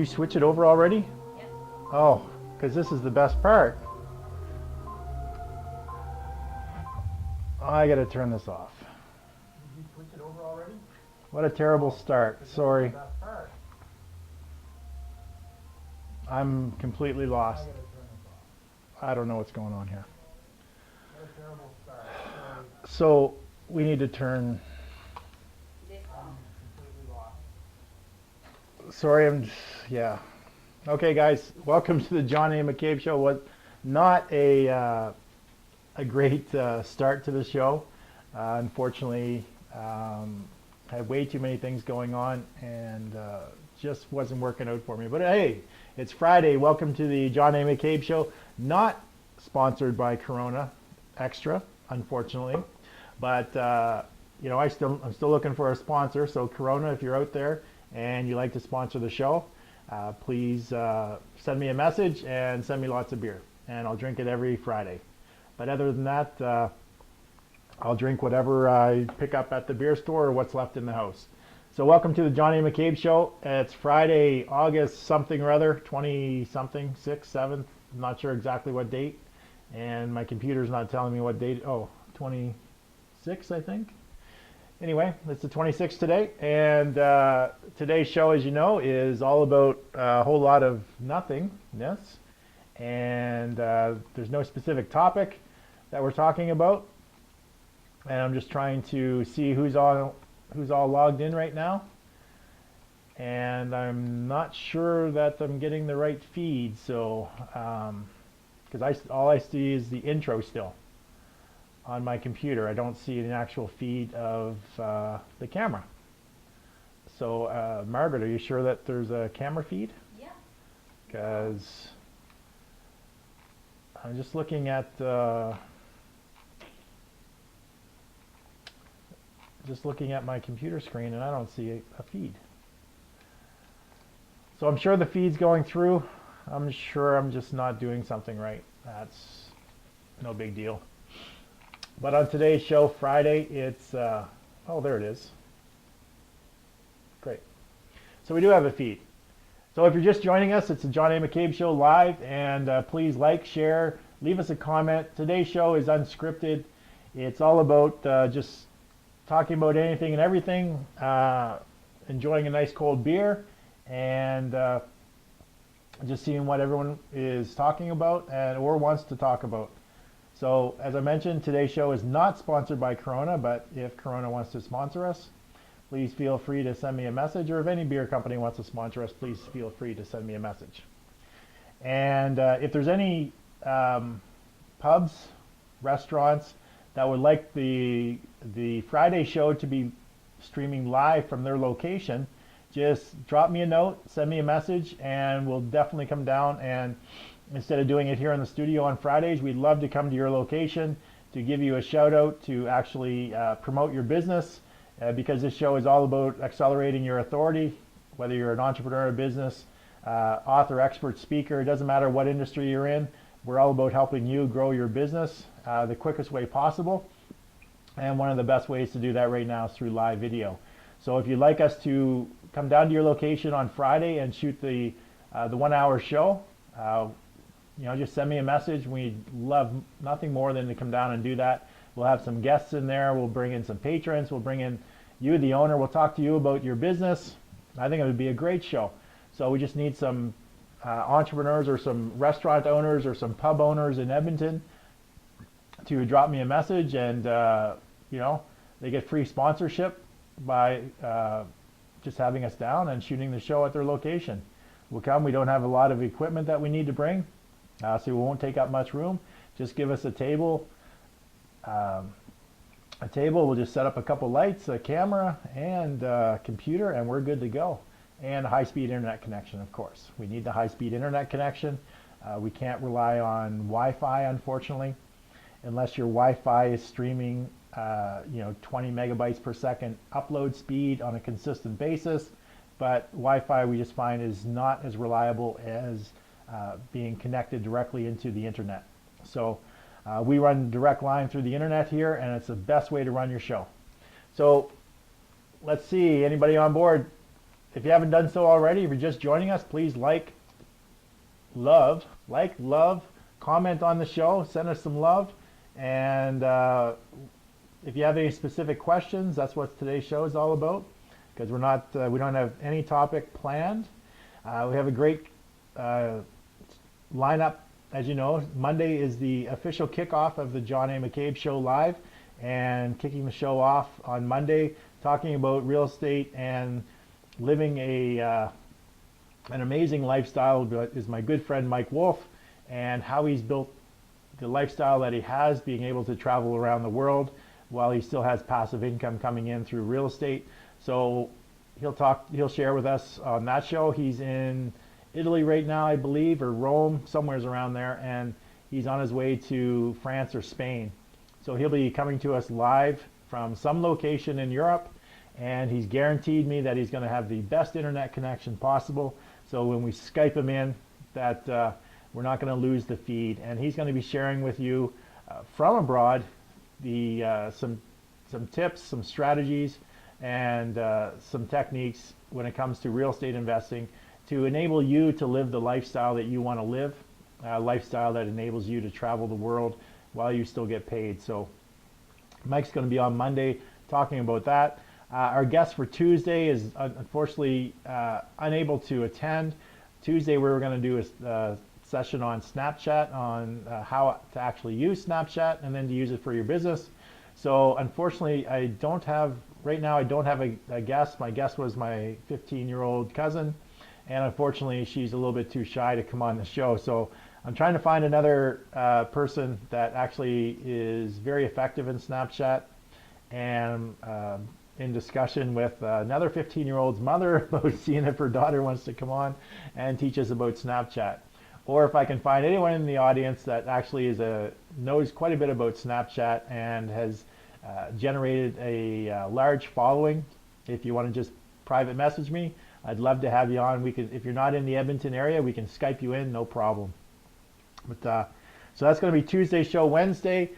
you switch it over already? Yep. Oh, because this is the best part. I gotta turn this off. Did you switch it over already? What a terrible start. Sorry. I'm completely lost. I don't know what's going on here. What a terrible start. So we need to turn. This one. Completely lost. Sorry, yeah. Okay, guys, welcome to the John A. McCabe Show. Was not a great start to the show. Unfortunately, I had way too many things going on and just wasn't working out for me. But hey, it's Friday. Welcome to the John A. McCabe Show. Not sponsored by Corona Extra, unfortunately, but I'm still looking for a sponsor. So Corona, if you're out there and you like to sponsor the show, please send me a message and send me lots of beer, and I'll drink it every Friday. But other than that, I'll drink whatever I pick up at the beer store or what's left in the house. So welcome to the John A. McCabe Show. It's Friday, August something or other, 20-something, 6th, 7th, I'm not sure exactly what date. And my computer's not telling me what date. Oh, 26, I think. Anyway, it's the 26th today. And today's show, as you know, is all about a whole lot of nothingness. And there's no specific topic that we're talking about. And I'm just trying to see who's all logged in right now. And I'm not sure that I'm getting the right feed, so because all I see is the intro still on my computer. I don't see an actual feed of the camera. So Margaret, are you sure that there's a camera feed? Yeah. Because I'm just looking at my computer screen and I don't see a feed. So I'm sure the feed's going through. I'm sure I'm just not doing something right. That's no big deal. But on today's show, Friday, it's oh, there it is. Great. So we do have a feed. So if you're just joining us, it's the John A. McCabe Show live, and please like, share, leave us a comment. Today's show is unscripted. It's all about just talking about anything and everything, enjoying a nice cold beer, and just seeing what everyone is talking about or wants to talk about. So as I mentioned, today's show is not sponsored by Corona, but if Corona wants to sponsor us, please feel free to send me a message, or if any beer company wants to sponsor us, please feel free to send me a message. And if there's any pubs, restaurants that would like the Friday show to be streaming live from their location, just drop me a note, send me a message, and we'll definitely come down. And instead of doing it here in the studio on Fridays, we'd love to come to your location to give you a shout out, to actually promote your business, because this show is all about accelerating your authority, whether you're an entrepreneur, a business, author, expert, speaker. It doesn't matter what industry you're in. We're all about helping you grow your business the quickest way possible. And one of the best ways to do that right now is through live video. So if you'd like us to come down to your location on Friday and shoot the 1 hour show, just send me a message. We'd love nothing more than to come down and do that. We'll have some guests in there. We'll bring in some patrons. We'll bring in you, the owner. We'll talk to you about your business. I think it would be a great show. So we just need some entrepreneurs or some restaurant owners or some pub owners in Edmonton to drop me a message, and they get free sponsorship by just having us down and shooting the show at their location. We'll come. We don't have a lot of equipment that we need to bring, so we won't take up much room. Just give us a table. We'll just set up a couple lights, a camera, and a computer, and we're good to go. And a high-speed internet connection, of course. We need the high-speed internet connection. We can't rely on Wi-Fi, unfortunately, unless your Wi-Fi is streaming 20 megabytes per second upload speed on a consistent basis. But Wi-Fi, we just find, is not as reliable as being connected directly into the internet. So we run direct line through the internet here, and it's the best way to run your show. So let's see, anybody on board? if you haven't done so already, if you're just joining us, please love, comment on the show, send us some love, and if you have any specific questions, that's what today's show is all about. Because we don't have any topic planned. We have a great lineup. As you know, Monday is the official kickoff of the John A. McCabe Show live, and kicking the show off on Monday, talking about real estate and living an amazing lifestyle is my good friend Mike Wolf, and how he's built the lifestyle that he has, being able to travel around the world while he still has passive income coming in through real estate. So he'll share with us on that show. He's in Italy right now, I believe, or Rome, somewheres around there, and he's on his way to France or Spain. So he'll be coming to us live from some location in Europe, and he's guaranteed me that he's going to have the best internet connection possible. So when we Skype him in, that we're not going to lose the feed, and he's going to be sharing with you from abroad some tips, some strategies, and some techniques when it comes to real estate investing to enable you to live the lifestyle that you want to live, a lifestyle that enables you to travel the world while you still get paid. So Mike's going to be on Monday talking about that. Our guest for Tuesday is unfortunately unable to attend. Tuesday we were going to do a session on Snapchat, on how to actually use Snapchat and then to use it for your business. So unfortunately right now I don't have a guest. My guest was my 15-year-old cousin, and unfortunately she's a little bit too shy to come on the show. So I'm trying to find another person that actually is very effective in Snapchat, and in discussion with another 15-year-old's mother about seeing if her daughter wants to come on and teach us about Snapchat. Or if I can find anyone in the audience that actually knows quite a bit about Snapchat and has generated a large following. If you want to just private message me, I'd love to have you on. If you're not in the Edmonton area, we can Skype you in, no problem. But so that's going to be Tuesday's show. Wednesday,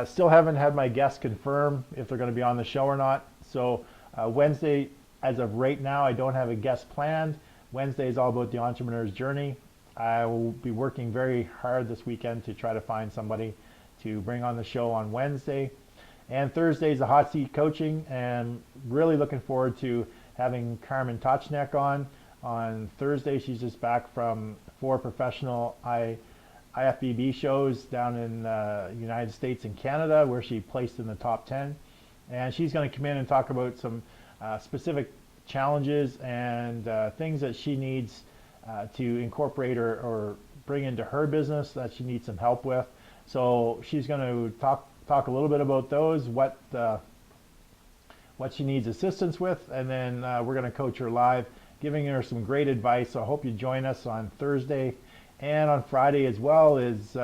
still haven't had my guests confirm if they're going to be on the show or not. So Wednesday, as of right now, I don't have a guest planned. Wednesday is all about the entrepreneur's journey. I will be working very hard this weekend to try to find somebody to bring on the show on Wednesday. And Thursday is the hot seat coaching, and really looking forward to having Carmen Tochnek on Thursday. She's just back from 4 professional IFBB shows down in the United States and Canada, where she placed in the top 10. And she's going to come in and talk about some specific challenges and things that she needs to incorporate or bring into her business that she needs some help with. So she's going to talk a little bit about those, what she needs assistance with, and then we're going to coach her live, giving her some great advice. So I hope you join us on Thursday, and on Friday as well is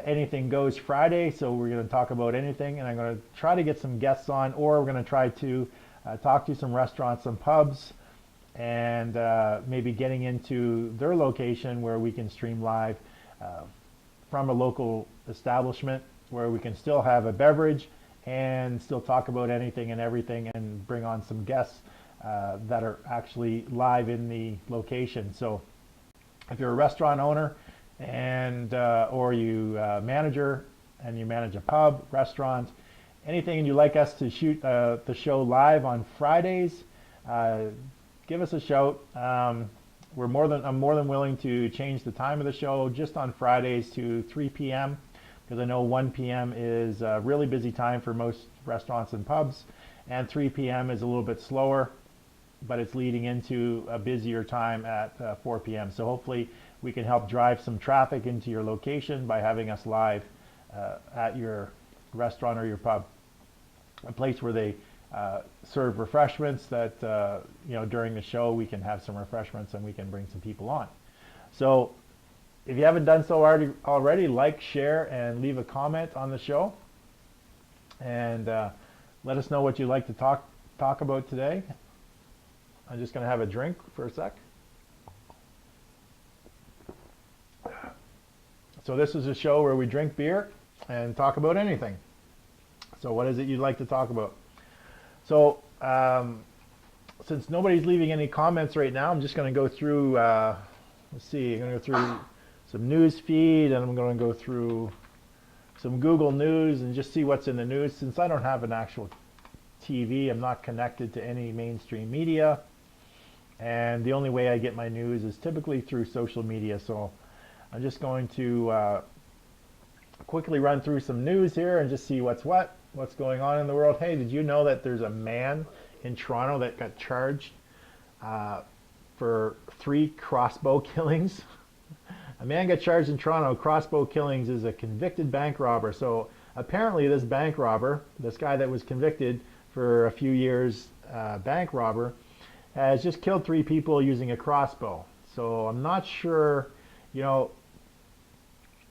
Anything Goes Friday. So we're going to talk about anything, and I'm going to try to get some guests on, or we're going to try to talk to some restaurants, some pubs, and maybe getting into their location where we can stream live from a local establishment, where we can still have a beverage and still talk about anything and everything, and bring on some guests that are actually live in the location. So if you're a restaurant owner and or you manager and you manage a pub, restaurant, anything, and you'd like us to shoot the show live on Fridays, give us a shout. I'm more than willing to change the time of the show just on Fridays to 3 p.m. because I know 1 p.m. is a really busy time for most restaurants and pubs, and 3 p.m. is a little bit slower, but it's leading into a busier time at 4 p.m. So hopefully we can help drive some traffic into your location by having us live at your restaurant or your pub, a place where they serve refreshments that during the show we can have some refreshments and we can bring some people on. So if you haven't done so already, like, share, and leave a comment on the show, and let us know what you'd like to talk about today. I'm just going to have a drink for a sec. So this is a show where we drink beer and talk about anything. So what is it you'd like to talk about? So since nobody's leaving any comments right now, I'm just going to go through, let's see, I'm going to go through some news feed, and I'm going to go through some Google News and just see what's in the news. Since I don't have an actual TV, I'm not connected to any mainstream media, and the only way I get my news is typically through social media. So I'm just going to quickly run through some news here and just see what's going on in the world. Hey, did you know that there's a man in Toronto that got charged for 3 crossbow killings? A man got charged in Toronto. Crossbow killings is a convicted bank robber. So apparently this bank robber, this guy that was convicted for a few years, bank robber, has just killed 3 people using a crossbow. So I'm not sure,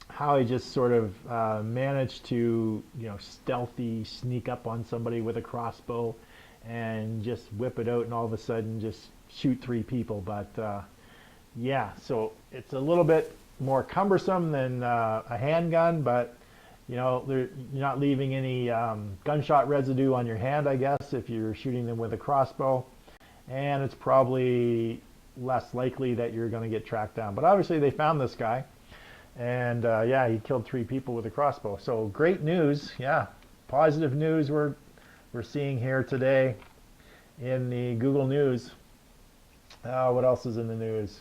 how he just sort of managed to, stealthy sneak up on somebody with a crossbow and just whip it out and all of a sudden just shoot 3 people. But yeah, so it's a little bit more cumbersome than a handgun, but you're not leaving any gunshot residue on your hand, I guess, if you're shooting them with a crossbow, and it's probably less likely that you're going to get tracked down. But obviously they found this guy, and yeah, he killed 3 people with a crossbow. So great news, yeah, positive news we're seeing here today in the Google News. What else is in the news?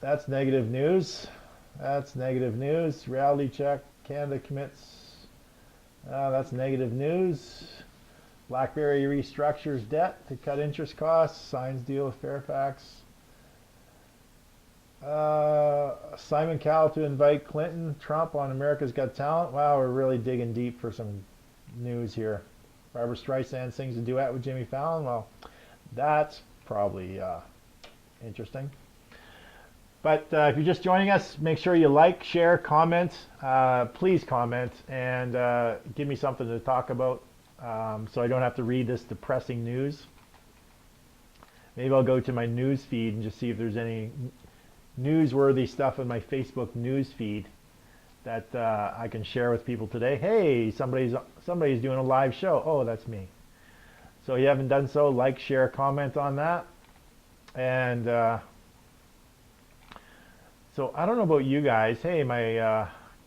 That's negative news. That's negative news. Reality check. Canada commits. That's negative news. BlackBerry restructures debt to cut interest costs. Signs deal with Fairfax. Simon Cowell to invite Clinton, Trump on America's Got Talent. Wow, we're really digging deep for some news here. Barbara Streisand sings a duet with Jimmy Fallon. Well, that's probably interesting. But if you're just joining us, make sure you like, share, comment. Please comment and give me something to talk about so I don't have to read this depressing news. Maybe I'll go to my news feed and just see if there's any newsworthy stuff in my Facebook news feed that I can share with people today. Hey, somebody's doing a live show. Oh, that's me. So if you haven't done so, like, share, comment on that. And so I don't know about you guys. Hey, my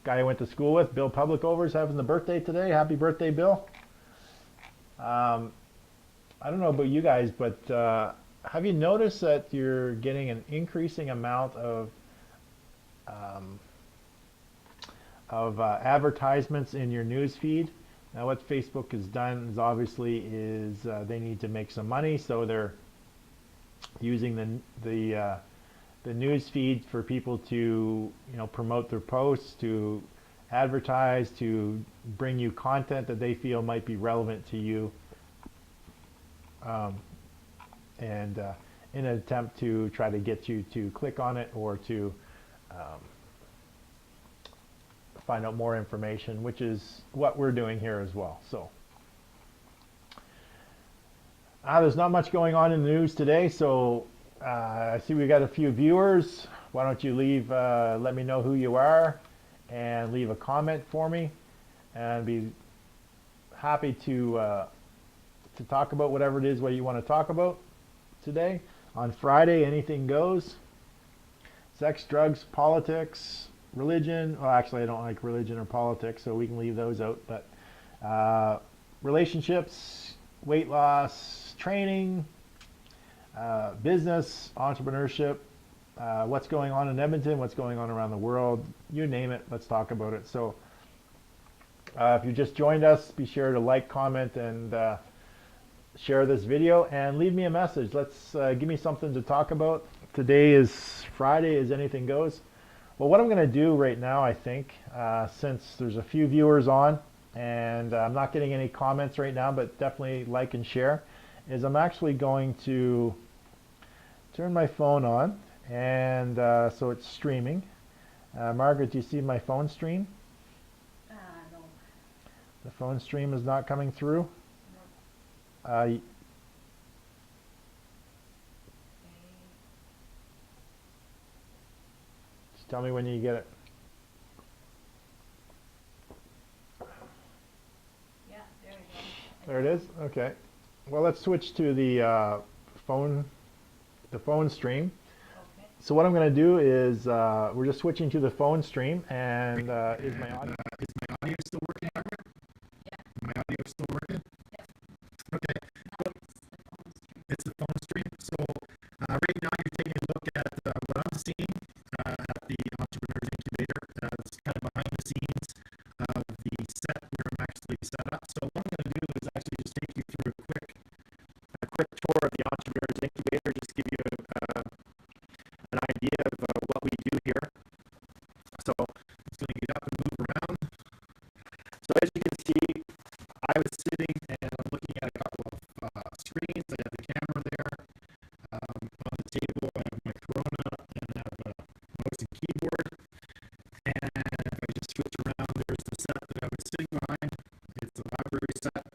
guy I went to school with, Bill Publicover, is having the birthday today. Happy birthday, Bill. I don't know about you guys, but have you noticed that you're getting an increasing amount of advertisements in your news feed? Now, what Facebook has done is obviously they need to make some money, so they're using the news feed for people to promote their posts, to advertise, to bring you content that they feel might be relevant to you, and in an attempt to try to get you to click on it or to find out more information, which is what we're doing here as well. So there's not much going on in the news today, so I see we got a few viewers. Why don't you let me know who you are and leave a comment for me, and be happy to talk about whatever it is what you want to talk about today. On Friday, anything goes. Sex, drugs, politics, religion. Well, actually, I don't like religion or politics, so we can leave those out. But relationships, weight loss, training, business, entrepreneurship, what's going on in Edmonton, what's going on around the world, you name it, let's talk about it. So if you just joined us, be sure to like, comment, and share this video, and leave me a message. Let's give me something to talk about. Today is Friday, as anything goes. Well, what I'm going to do right now, I think, since there's a few viewers on, and I'm not getting any comments right now, but definitely like and share, is I'm actually going to turn my phone on, and so it's streaming. Margaret, do you see my phone stream? No. The phone stream is not coming through. Okay. Just tell me when you get it. Yeah, there we go. There it is? Okay. Well, let's switch to phone, the phone stream. Okay. So what I'm going to do is we're just switching to the phone stream, and is my audio? Is my audio still working, Margaret? Yeah. My audio still working? Yes. Okay. Now it's the phone stream. It's the phone stream. So right now you're taking a look at what I'm seeing at the Entrepreneurs Incubator. It's kind of behind the scenes of the set where I'm actually set up. So what I'm going to do is actually just take you through a quick tour of the Entrepreneurs Incubator, just give you an idea of what we do here. So I'm just going to get up and move around. So as you can see, I was sitting and I'm looking at a couple of screens. I have the camera there. On the table, I have my Corona and I have a mouse and keyboard. And if I just switch around, there's the set that I was sitting behind. It's a library set.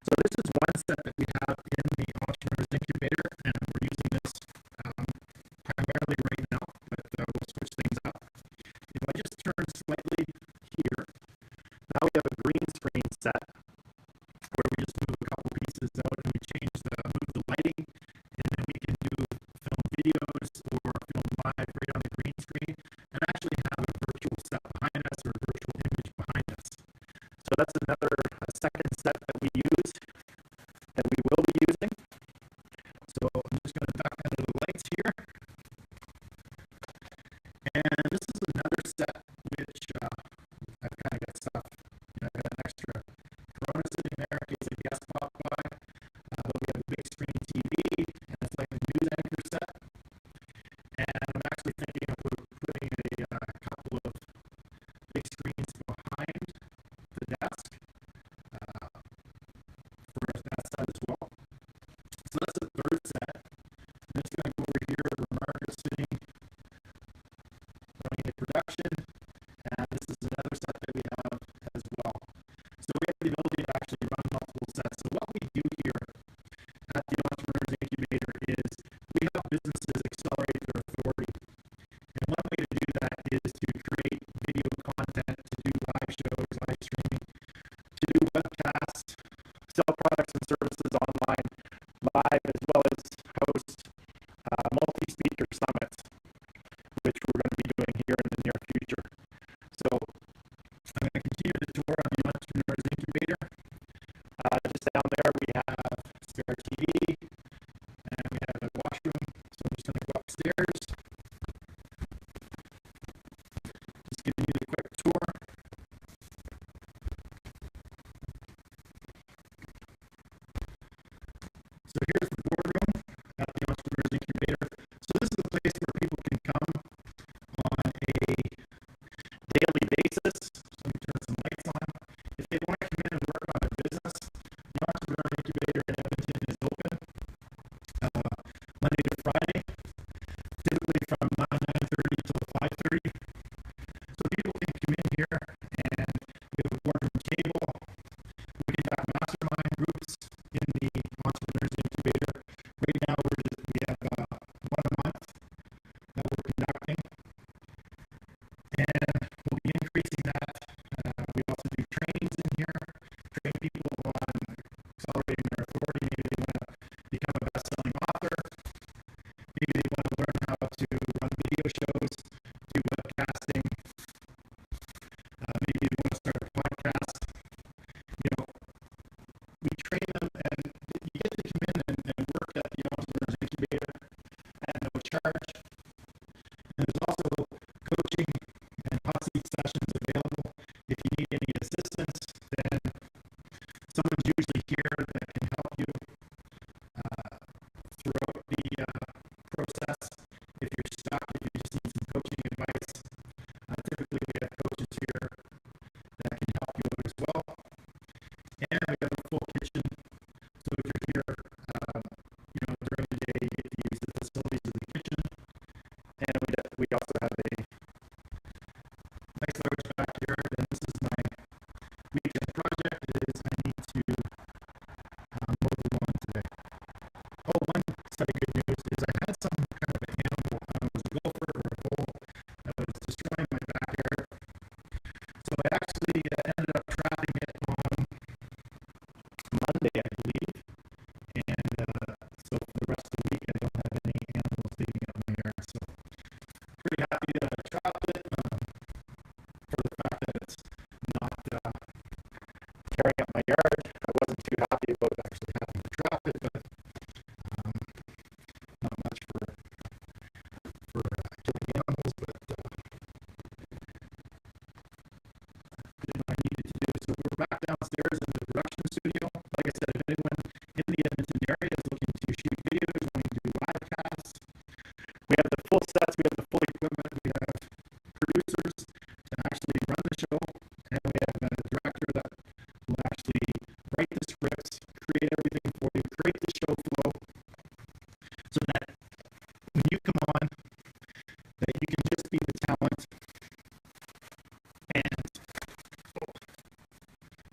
So this is one set that we have in the Entrepreneurs Incubator, and we're using this primarily right now, but we'll switch things up. If I just turn slightly here, now we have a green screen set where we just move a couple pieces out and we move the lighting, and then we can do film videos or film live right on the green screen and actually have a virtual set behind us or a virtual image behind us. So that's another second set that we use and we will be using. So I'm just going to duck under the lights here. And this is another set which I've kind of got stuff. I've got an extra Corona sitting there in case a guest pop by. But we have a big screen TV, and it's like a news anchor set. And I'm actually thinking of putting a couple of big screens behind the desk for that set as well. So that's the third set. I'm just going to go over here where Margaret's sitting, running a production, and this is another set that we have as well. So we have the ability to actually run multiple sets. So what we do here at the Entrepreneurs Incubator is we help businesses accelerate their authority. And one way to do that is to create video content, to do live shows, live streaming, to do webcasts, sell products and services online, live, as well as host multi-speaker summits, which we're going to be doing here in the near future. So I'm going to continue the tour on the Entrepreneurs Incubator. Just down there we have spare TV and we have a washroom. So I'm just going to go upstairs. Just giving you a quick tour. So here's the boardroom at the Entrepreneurs Incubator. So this is a place where people can come on a daily basis. So let me turn some lights on. If they want to tearing up my yard. I wasn't too happy about actually having to trap it, but not much for killing animals, but did what I needed to do. So we're back downstairs in the production studio. Like I said, if anyone in the Edmonton area is looking to shoot videos, wanting to do live casts, we have the full sets, we have the full equipment, we have producers to actually run the show, and we have a director that will actually write the scripts, create everything for you, create the show flow, so that when you come on, that you can just be the talent and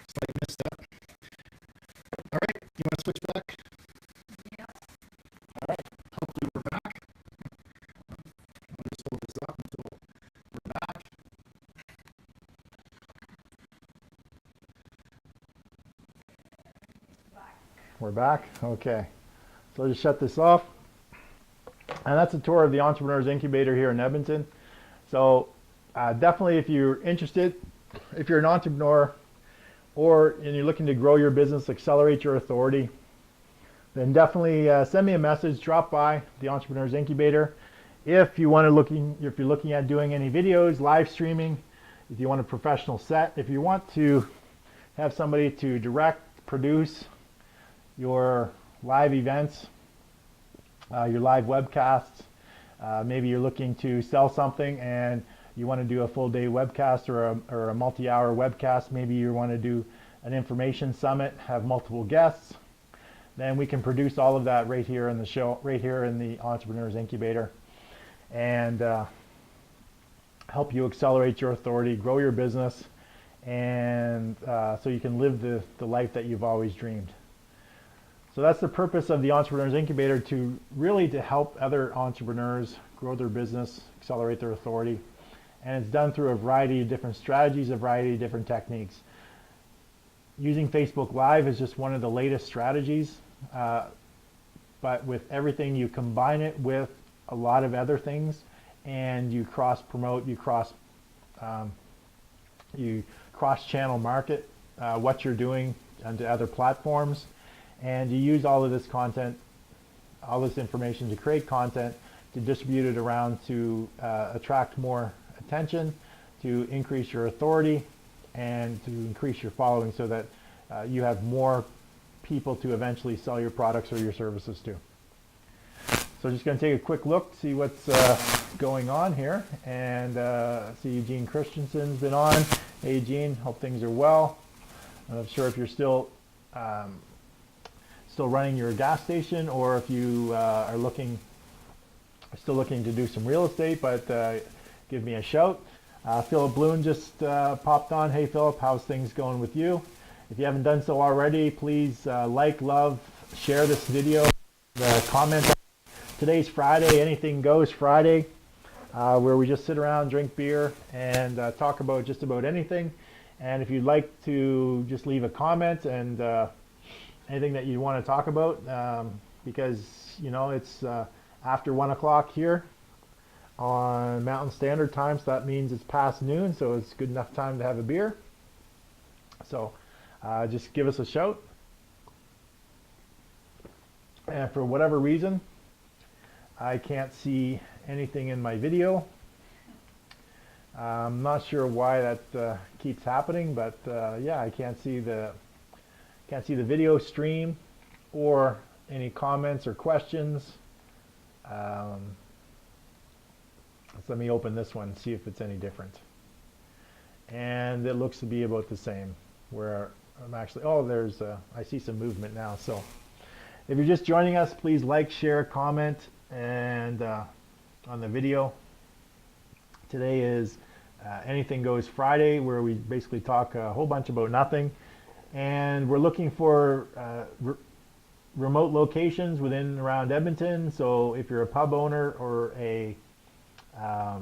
slight misstep. All right, you want to switch back? Yes. All right, hopefully we're back. I'll just hold this up until we're back. We're back. Okay. So I'll just shut this off. And that's a tour of the Entrepreneurs Incubator here in Edmonton. So definitely if you're interested, if you're an entrepreneur and you're looking to grow your business, accelerate your authority, then definitely send me a message, drop by the Entrepreneurs Incubator. If you're looking at doing any videos, live streaming, if you want a professional set, if you want to have somebody to direct, produce your live events, your live webcasts, maybe you're looking to sell something and you want to do a full day webcast or a multi-hour webcast, maybe you want to do an information summit, have multiple guests, then we can produce all of that right here in the show, right here in the Entrepreneurs Incubator, and help you accelerate your authority, grow your business, and so you can live the life that you've always dreamed. So that's the purpose of the Entrepreneurs Incubator, to help other entrepreneurs grow their business, accelerate their authority. And it's done through a variety of different strategies, a variety of different techniques. Using Facebook Live is just one of the latest strategies, but with everything, you combine it with a lot of other things, and you cross-promote, you cross-channel market what you're doing onto other platforms. And you use all of this content, all this information to create content, to distribute it around, to attract more attention, to increase your authority, and to increase your following, so that you have more people to eventually sell your products or your services to. So just going to take a quick look, see what's going on here, and see Eugene Christensen's been on. Hey Eugene, hope things are well. I'm not sure if you're still running your gas station, or if you are still looking to do some real estate, but give me a shout. Philip Bloom just popped on. Hey Philip, how's things going with you? If you haven't done so already, please like, love, share this video, comment. Today's Friday, Anything Goes Friday, where we just sit around, drink beer, and talk about just about anything. And if you'd like to just leave a comment and anything that you want to talk about, because it's after 1 o'clock here on Mountain Standard Time, so that means it's past noon, so it's good enough time to have a beer. So just give us a shout. And for whatever reason, I can't see anything in my video. I'm not sure why that keeps happening, but yeah, I can't see the video stream or any comments or questions. Let's let me open this one, see if it's any different. And it looks to be about the same. Where I'm actually, I see some movement now. So if you're just joining us, please like, share, comment, and on the video. Today is Anything Goes Friday, where we basically talk a whole bunch about nothing. And we're looking for remote locations within and around Edmonton. So if you're a pub owner or a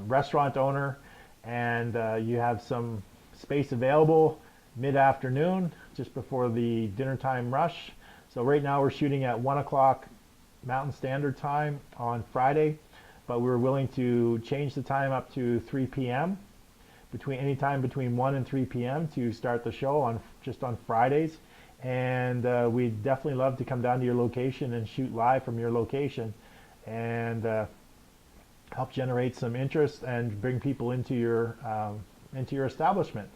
restaurant owner, and you have some space available mid-afternoon, just before the dinner time rush. So right now we're shooting at 1 o'clock Mountain Standard Time on Friday, but we're willing to change the time up to 3 p.m. anytime between 1 and 3 p.m. to start the show on Fridays. And we'd definitely love to come down to your location and shoot live from your location and help generate some interest and bring people into your establishment.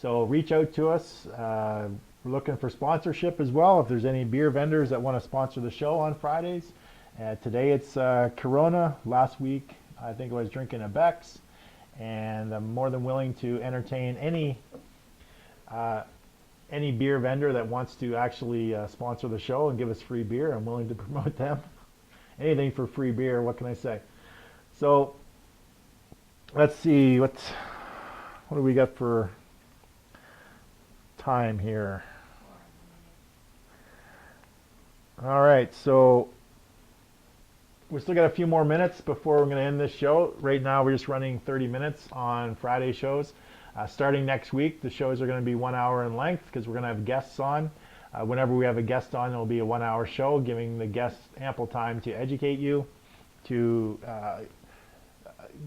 So reach out to us. We're looking for sponsorship as well. If there's any beer vendors that want to sponsor the show on Fridays. Today it's Corona. Last week I think I was drinking a Beck's, and I'm more than willing to entertain any beer vendor that wants to actually sponsor the show and give us free beer. I'm willing to promote them. Anything for free beer, what can I say? So let's see, what do we got for time here? All right, so we still got a few more minutes before we're going to end this show. Right now we're just running 30 minutes on Friday shows. Starting next week, the shows are going to be 1 hour in length because we're going to have guests on. Whenever we have a guest on, it'll be a 1 hour show, giving the guests ample time to educate you, to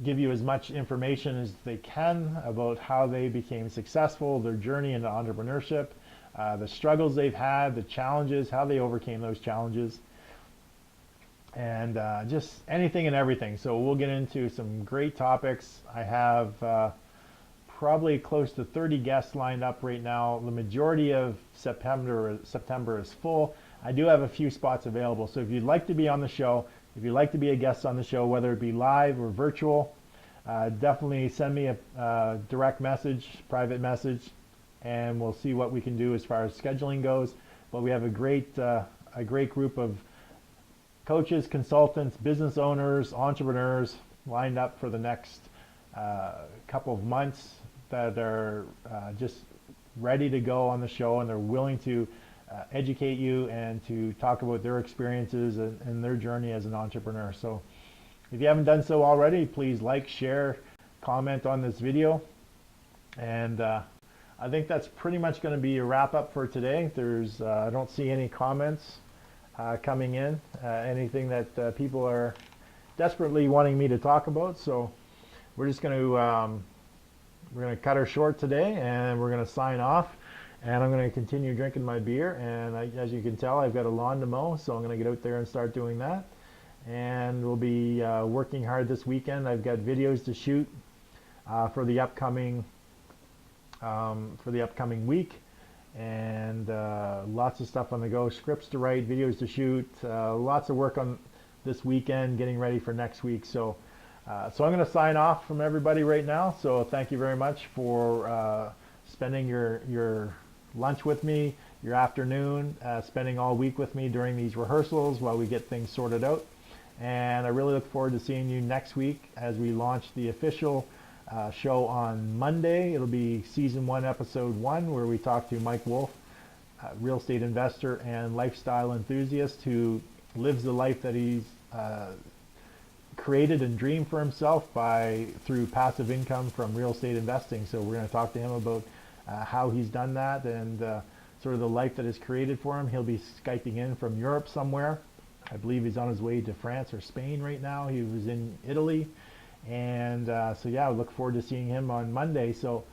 give you as much information as they can about how they became successful, their journey into entrepreneurship, the struggles they've had, the challenges, how they overcame those challenges, and just anything and everything. So we'll get into some great topics. I have probably close to 30 guests lined up right now. The majority of September is full. I do have a few spots available. So if you'd like to be on the show, if you'd like to be a guest on the show, whether it be live or virtual, definitely send me a direct message, private message, and we'll see what we can do as far as scheduling goes. But we have a great group of coaches, consultants, business owners, entrepreneurs lined up for the next couple of months that are just ready to go on the show, and they're willing to educate you and to talk about their experiences and their journey as an entrepreneur. So if you haven't done so already, please like, share, comment on this video. And I think that's pretty much going to be a wrap up for today. I don't see any comments coming in, anything that people are desperately wanting me to talk about. So we're just going to cut her short today, and we're going to sign off. And I'm going to continue drinking my beer. And as you can tell, I've got a lawn to mow, so I'm going to get out there and start doing that. And we'll be working hard this weekend. I've got videos to shoot for the upcoming week, and lots of stuff on the go. Scripts to write, videos to shoot, lots of work on this weekend, getting ready for next week. So I'm going to sign off from everybody right now. So thank you very much for spending your lunch with me, your afternoon, spending all week with me during these rehearsals while we get things sorted out. And I really look forward to seeing you next week as we launch the official show on Monday. It'll be season 1, episode 1, where we talk to Mike Wolf, real estate investor and lifestyle enthusiast who lives the life that he's created and dreamed for himself through passive income from real estate investing. So we're going to talk to him about how he's done that and sort of the life that is created for him. He'll be Skyping in from Europe somewhere. I believe he's on his way to France or Spain right now. He was in Italy. And so yeah, I look forward to seeing him on Monday. So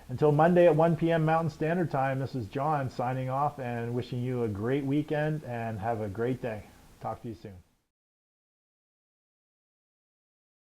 until Monday at 1 p.m. Mountain Standard Time, this is John signing off and wishing you a great weekend and have a great day. Talk to you soon.